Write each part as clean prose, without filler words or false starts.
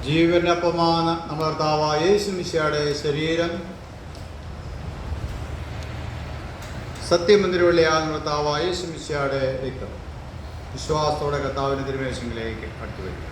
ജീവനപ്പമാണ് നമ്മുടെ കർത്താവായ യേശു മിശിഹായുടെ ശരീരം. സത്യമന്ദിരവെള്ളിയാണ് നമ്മുടെ കർത്താവായ യേശു മിശിഹായുടെ രക്തം. വിശ്വാസത്തോടെ കർത്താവിൻ്റെ തിരുമേശങ്ങളിലേക്ക് അടുത്തുവരും.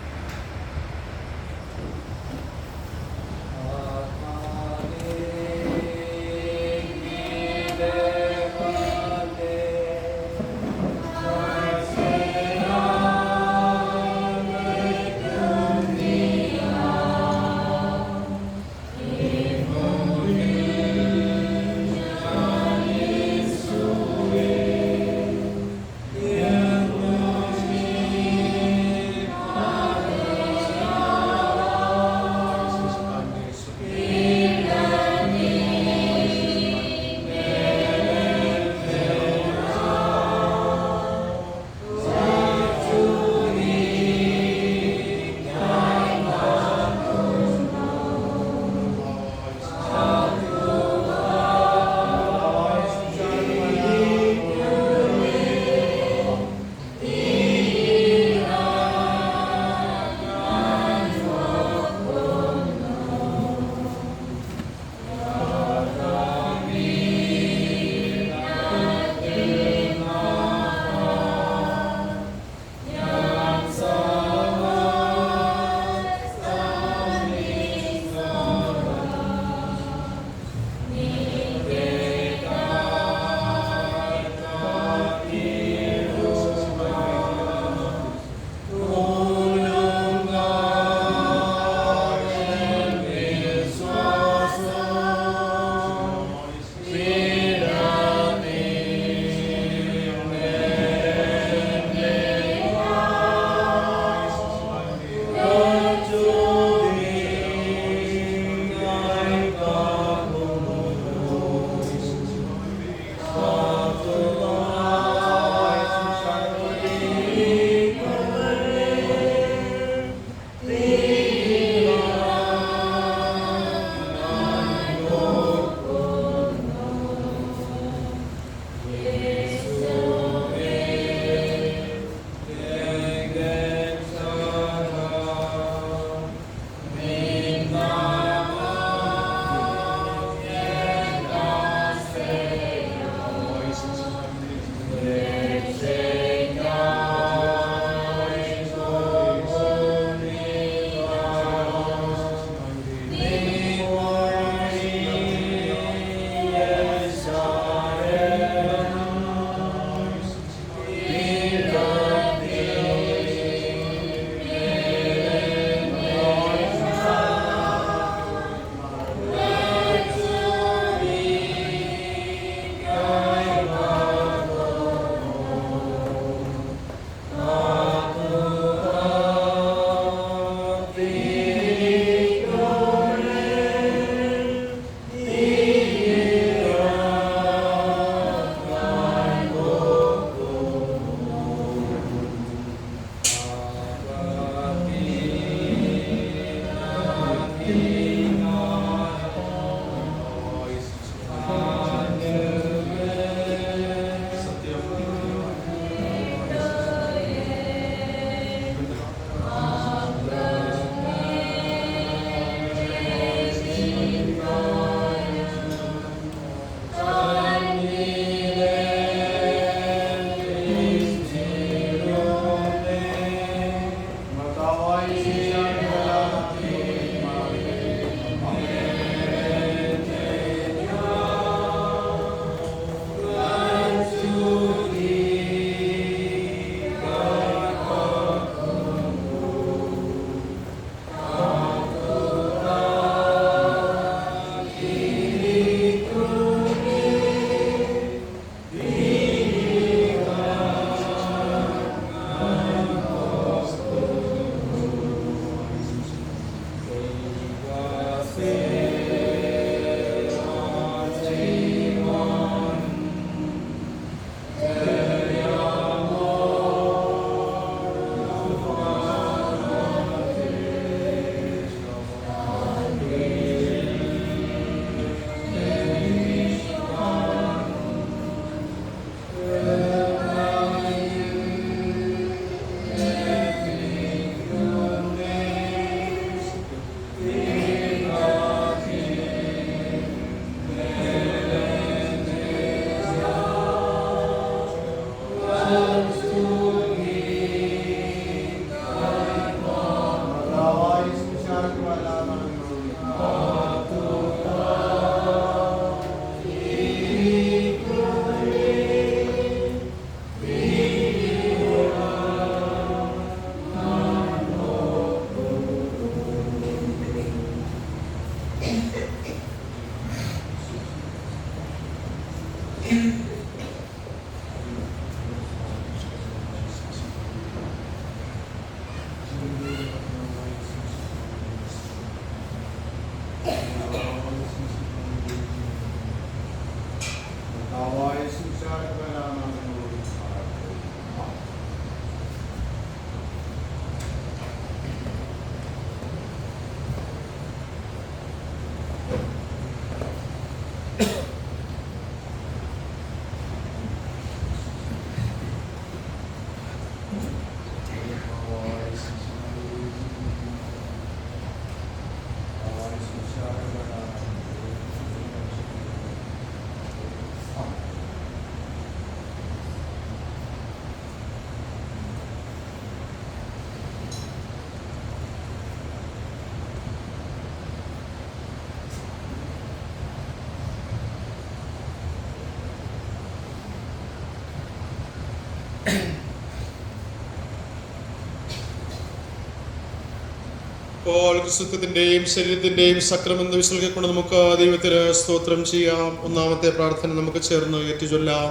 ഇപ്പോൾ ക്രിസ്തുത്വത്തിന്റെയും ശരീരത്തിന്റെയും സക്രമെന്ന വിശ്വസിക്കെ കൊണ്ട് നമുക്ക് ദൈവത്തിന് സ്തോത്രം ചെയ്യാം. ഒന്നാമത്തെ പ്രാർത്ഥന നമുക്ക് ചേർന്ന് ഏറ്റുചൊല്ലാം.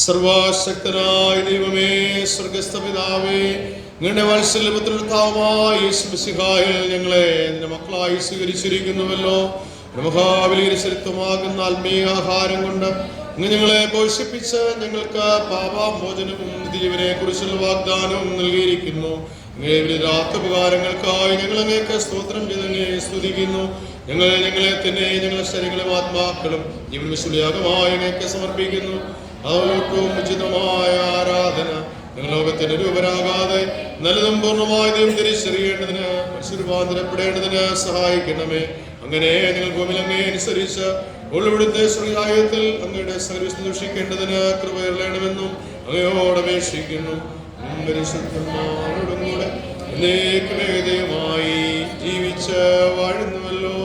സർവശക്തനായ ദൈവമേ, സ്വർഗസ്ഥ പിതാവേ, നിങ്ങളുടെ വാത്സല്യപുത്രനായ യേശു മിശിഹായിൽ ഞങ്ങളെ നിന്റെ മക്കളായി സ്വീകരിച്ചിരിക്കുന്നുവല്ലോ. മഹാബലിചരിത്വമാകുന്ന ആത്മീയ ആഹാരം കൊണ്ട് ഇന്ന് ഞങ്ങളെ പോഷിപ്പിച്ച് ഞങ്ങൾക്ക് പാപമോചനവും നിത്യജീവനെ കുറിച്ചുള്ള വാഗ്ദാനവും നൽകിയിരിക്കുന്നു. ഉപകാരങ്ങൾക്കായി ഞങ്ങൾ അങ്ങേക്ക് സ്തോത്രം ചെയ്തങ്ങേ സ്തുതിക്കുന്നു. ഞങ്ങളെ തന്നെ ഞങ്ങളുടെ ശരീരങ്ങളും ആത്മാക്കളും ജീവൻ വിശുദ്ധയാഗമായി അങ്ങേക്ക് സമർപ്പിക്കുന്നു. ഏറ്റവും ഉചിതമായ ആരാധന ഞങ്ങൾ ലോകത്തിന് രൂപരാകാതെ നല്ലതും പൂർണ്ണമായതും തിരിച്ചറിയേണ്ടതിന് രൂപാന്തരപ്പെടേണ്ടതിന് സഹായിക്കണമേ. അങ്ങനെ ഞങ്ങൾ ഭൂമിയിൽ അങ്ങേ അനുസരിച്ച് ഉള്ളിവിടുത്തെ ശ്രീകാര്യത്തിൽ അങ്ങയുടെ സർവീസ് ദൂഷിക്കേണ്ടതിന് കൃപയറിയണമെന്നും അങ്ങയോടപേക്ഷിക്കുന്നു. പരിശുദ്ധന്മാരോടും കൂടെ എന്നേക്കുമേകതയുമായി ജീവിച്ച് വാഴുന്നുവല്ലോ.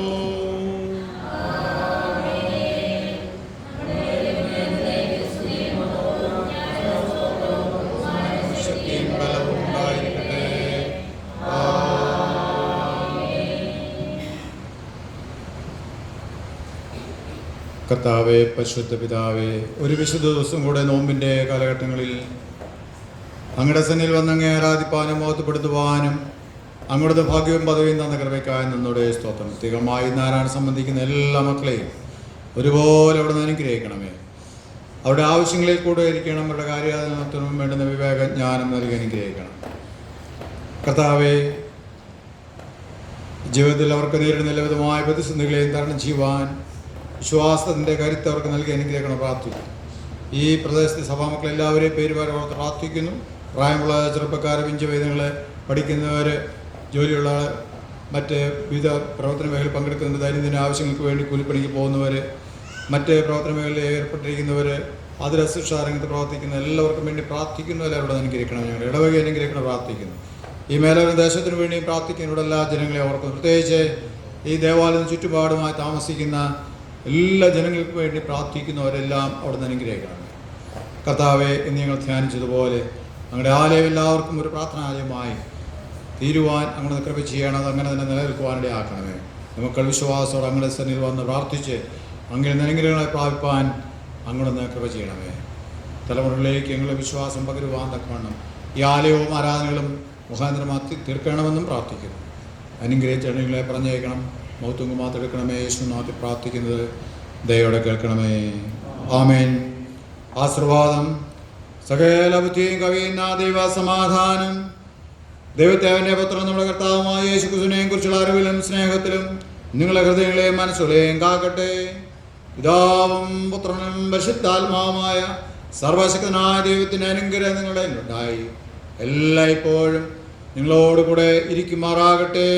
കർത്താവേ, പരിശുദ്ധ പിതാവേ, ഒരു വിശുദ്ധ ദിവസം കൂടെ നോമ്പിൻ്റെ കാലഘട്ടങ്ങളിൽ അങ്ങയുടെ സന്നിധിയിൽ വന്ന് അങ്ങേ ആരാധിപ്പാനും മഹത്വപ്പെടുത്തുവാനും അങ്ങയുടെ ഭാഗ്യവും പദവിയും തന്ന കൃപയ്ക്കായി നിന്നോടെ സ്തോത്രം. പ്രത്യേകമായി നാരായണ സംബന്ധിക്കുന്ന എല്ലാ മക്കളെയും ഒരുപോലെ അവിടെ നിന്ന് അനുഗ്രഹിക്കണമേ. അവരുടെ ആവശ്യങ്ങളിൽ കൂടെ ഇരിക്കണം. അവരുടെ കാര്യാധനത്തിനും വേണ്ടുന്ന വിവേകജ്ഞാനം നൽകി അനുഗ്രഹിക്കണം. കർത്താവേ, ജീവിതത്തിൽ അവർക്ക് നേരിടുന്ന എല്ലാവിധമായ പ്രതിസന്ധികളെയും തരണം ചെയ്യുവാൻ വിശ്വാസത്തിൻ്റെ കരുത്ത് അവർക്ക് നൽകി അനുഗ്രഹിക്കണം പ്രാർത്ഥിക്കുന്നു. ഈ പ്രദേശത്തെ സഭാമക്കൾ എല്ലാവരെയും പേരുപാട് പ്രാർത്ഥിക്കുന്നു. പ്രായമുള്ള ചെറുപ്പക്കാരെ, പിഞ്ചുവേദങ്ങളെ, പഠിക്കുന്നവർ, ജോലിയുള്ള മറ്റ് വിവിധ പ്രവർത്തന മേഖലയിൽ പങ്കെടുക്കുന്ന ദൈനംദിന ആവശ്യങ്ങൾക്ക് വേണ്ടി കൂലിപ്പണിക്ക് പോകുന്നവർ, മറ്റ് പ്രവർത്തന മേഖലയിൽ ഏർപ്പെട്ടിരിക്കുന്നവർ, അതിരശിക്ഷാ രംഗത്ത് പ്രവർത്തിക്കുന്ന എല്ലാവർക്കും വേണ്ടി പ്രാർത്ഥിക്കുന്നു. എല്ലാവരോടും അനുഗ്രഹിക്കണം. ഞങ്ങൾ ഇടവകയെ അനുഗ്രഹിക്കണം പ്രാർത്ഥിക്കുന്നു. ഈ മേഖല ദേശത്തിന് വേണ്ടിയും പ്രാർത്ഥിക്കുന്നതിനോട് എല്ലാ ജനങ്ങളെയും ഓർക്കുന്നു. പ്രത്യേകിച്ച് ഈ ദേവാലയം ചുറ്റുപാടുമായി താമസിക്കുന്ന എല്ലാ ജനങ്ങൾക്ക് വേണ്ടി പ്രാർത്ഥിക്കുന്നവരെല്ലാം അവിടെ നിന്ന് അനുഗ്രഹിക്കണം. കർത്താവെ, ഇന്ന് ഞങ്ങൾ ധ്യാനിച്ചതുപോലെ ഞങ്ങളുടെ ആലയം എല്ലാവർക്കും ഒരു പ്രാർത്ഥനാലയമായി തീരുവാൻ അങ്ങനെ കൃപ ചെയ്യണം. അത് അങ്ങനെ തന്നെ നിലനിൽക്കുവാനിടെ ആക്കണമേ. നമുക്ക് വിശ്വാസത്തോടെ അങ്ങനെ സന്നിധിയിൽ വന്ന് പ്രാർത്ഥിച്ച് അങ്ങനെ അനുഗ്രഹങ്ങളെ പ്രാപിപ്പാൻ അങ്ങനെ കൃപ ചെയ്യണമേ. തലമുറകളിലേക്ക് ഞങ്ങളുടെ വിശ്വാസം പകരുവാൻ തക്കവണ്ണം ഈ ആലയവും ആരാധനകളും മുഖാന്തരമാക്കി തീർക്കണമെന്നും പ്രാർത്ഥിക്കുന്നു. അനുഗ്രഹിച്ച അണികളെ പറഞ്ഞേക്കണം. മൗത്വം മാത്രമെടുക്കണമേ. യേശുനാഥിൽ പ്രാർത്ഥിക്കുന്നത് ദയോടെ കേൾക്കണമേ. ആമേൻ. ആശീർവാദം സകല ബുദ്ധിയും കവിയുന്ന ദൈവ സമാധാനം ദൈവത്തെ അവൻ്റെ പുത്രൻ നമ്മുടെ കർത്താവുമായ യേശു ക്രിസ്തുവിനെയും കുറിച്ചുള്ള അറിവിലും സ്നേഹത്തിലും നിങ്ങളുടെ ഹൃദയങ്ങളെയും മനസ്സുകളെയും കാക്കട്ടെ. പിതാവും പുത്രനും പരിശുദ്ധാത്മാവുമായ സർവശക്തനായ ദൈവത്തിൻ്റെ അനുഗ്രഹം നിങ്ങളുടെ ഉണ്ടായി എല്ലായ്പ്പോഴും നിങ്ങളോടുകൂടെ ഇരിക്കുമാറാകട്ടെ.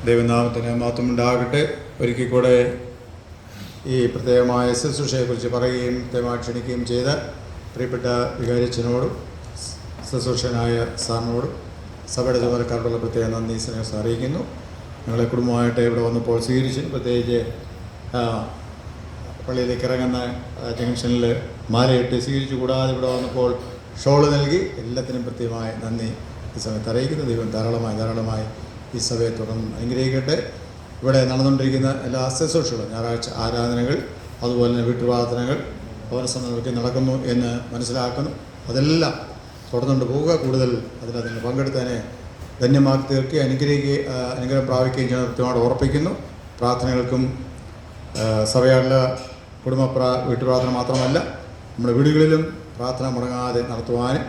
ദൈവനാമത്തിന് മഹത്വമുണ്ടാകട്ടെ. ഒരിക്കൽ കൂടെ ഈ പ്രത്യേകമായ ശുശ്രൂഷയെക്കുറിച്ച് പറയുകയും പ്രത്യേകമായി ക്ഷണിക്കുകയും ചെയ്ത പ്രിയപ്പെട്ട വികാരിച്ചനോടും ശുശ്രൂഷനായ സാറിനോടും സഭയുടെ ചുമതലക്കാരോടുള്ള പ്രത്യേക നന്ദി സ്നേഹം അറിയിക്കുന്നു. ഞങ്ങളെ കുടുംബമായിട്ട് ഇവിടെ വന്നപ്പോൾ സ്വീകരിച്ചു. പ്രത്യേകിച്ച് പള്ളിയിലേക്ക് ഇറങ്ങുന്ന ജംഗ്ഷനിൽ മാലയിട്ട് സ്വീകരിച്ചു. കൂടാതെ ഇവിടെ വന്നപ്പോൾ ഷോള് നൽകി. എല്ലാത്തിനും പ്രത്യേകമായ നന്ദി ഈ സമയത്ത് അറിയിക്കുന്നു. ദൈവം ധാരാളമായി ഈ സഭയെ തുടർന്ന് അനുഗ്രഹിക്കട്ടെ. ഇവിടെ നടന്നുകൊണ്ടിരിക്കുന്ന എല്ലാ ശുശ്രൂഷകളും, ഞായറാഴ്ച ആരാധനകൾ, അതുപോലെ തന്നെ വീട്ടുപ്രാർത്ഥനകൾ, ഭവനസമ്മേളനമൊക്കെ നടക്കുന്നു എന്ന് മനസ്സിലാക്കുന്നു. അതെല്ലാം തുടർന്നുകൊണ്ട് പോവുക. കൂടുതൽ അതിൽ പങ്കെടുത്തതിനെ ധന്യമാക്കി തീർക്കുകയും അനുഗ്രഹം പ്രാപിക്കുകയും ചെയ്യുന്ന കൃത്യമായിട്ട് ഓർപ്പിക്കുന്നു. പ്രാർത്ഥനകൾക്കും സഭയാളിലെ വീട്ടുപ്രാർത്ഥന മാത്രമല്ല, നമ്മുടെ വീടുകളിലും പ്രാർത്ഥന മുടങ്ങാതെ നടത്തുവാനും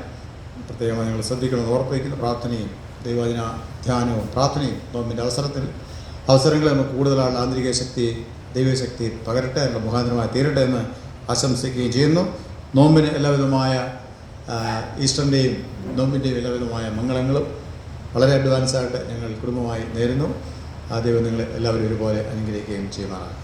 പ്രത്യേകമായി നിങ്ങൾ ശ്രദ്ധിക്കണമെന്ന് ഓർപ്പിക്കുന്നു. പ്രാർത്ഥനയും ദൈവവചന ധ്യാനവും പ്രാർത്ഥനയും നോമ്പിൻ്റെ അവസരങ്ങളെ നമുക്ക് കൂടുതലുള്ള ആന്തരിക ശക്തി, ദൈവശക്തി പകരട്ടെ, അതിൻ്റെ മുഖാന്തരമായി തീരട്ടെ എന്ന് ആശംസിക്കുകയും ചെയ്യുന്നു. നോമ്പിന് എല്ലാവിധമായ ഈസ്റ്ററിൻ്റെയും നോമ്പിൻ്റെയും എല്ലാവിധമായ മംഗളങ്ങളും വളരെ അഡ്വാൻസായിട്ട് ഞങ്ങൾ കുടുംബമായി നേരുന്നു. ആ ദൈവം നിങ്ങളെ എല്ലാവരും ഒരുപോലെ അനുഗ്രഹിക്കുകയും ചെയ്യുമാറാണ്.